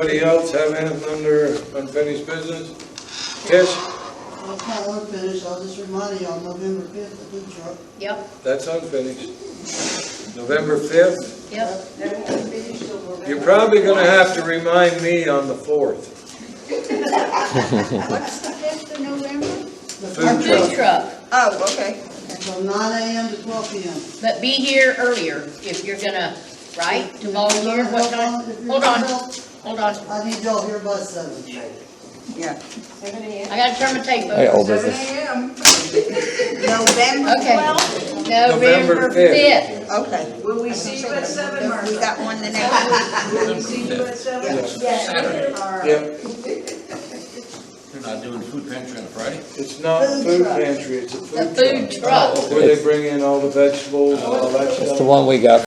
Anybody else have anything under unfinished business? Yes, Well, it's not unfinished, I'll just remind you on November 5th, the food truck. Yep, that's unfinished. November 5th, yep. you're probably gonna have to remind me on the 4th. What's the 5th of November? Our Food food truck. truck, Oh, okay. From 9 a.m. to 12 p.m. but be here earlier if you're gonna, right, to volunteer, what time? Hold on, hold on, I need y'all here by 7. Yeah. I gotta turn my tape I got old over. business. November Okay, 12th? November 5th. Okay. Will we see you at 7, We Martha? got one the next week. Will we see you at 7? Yeah. All right. Yep, You're not doing food pantry on a Friday? it's not food pantry, it's a The food food truck. truck. Where they bring in all the vegetables and all that stuff. It's the one we got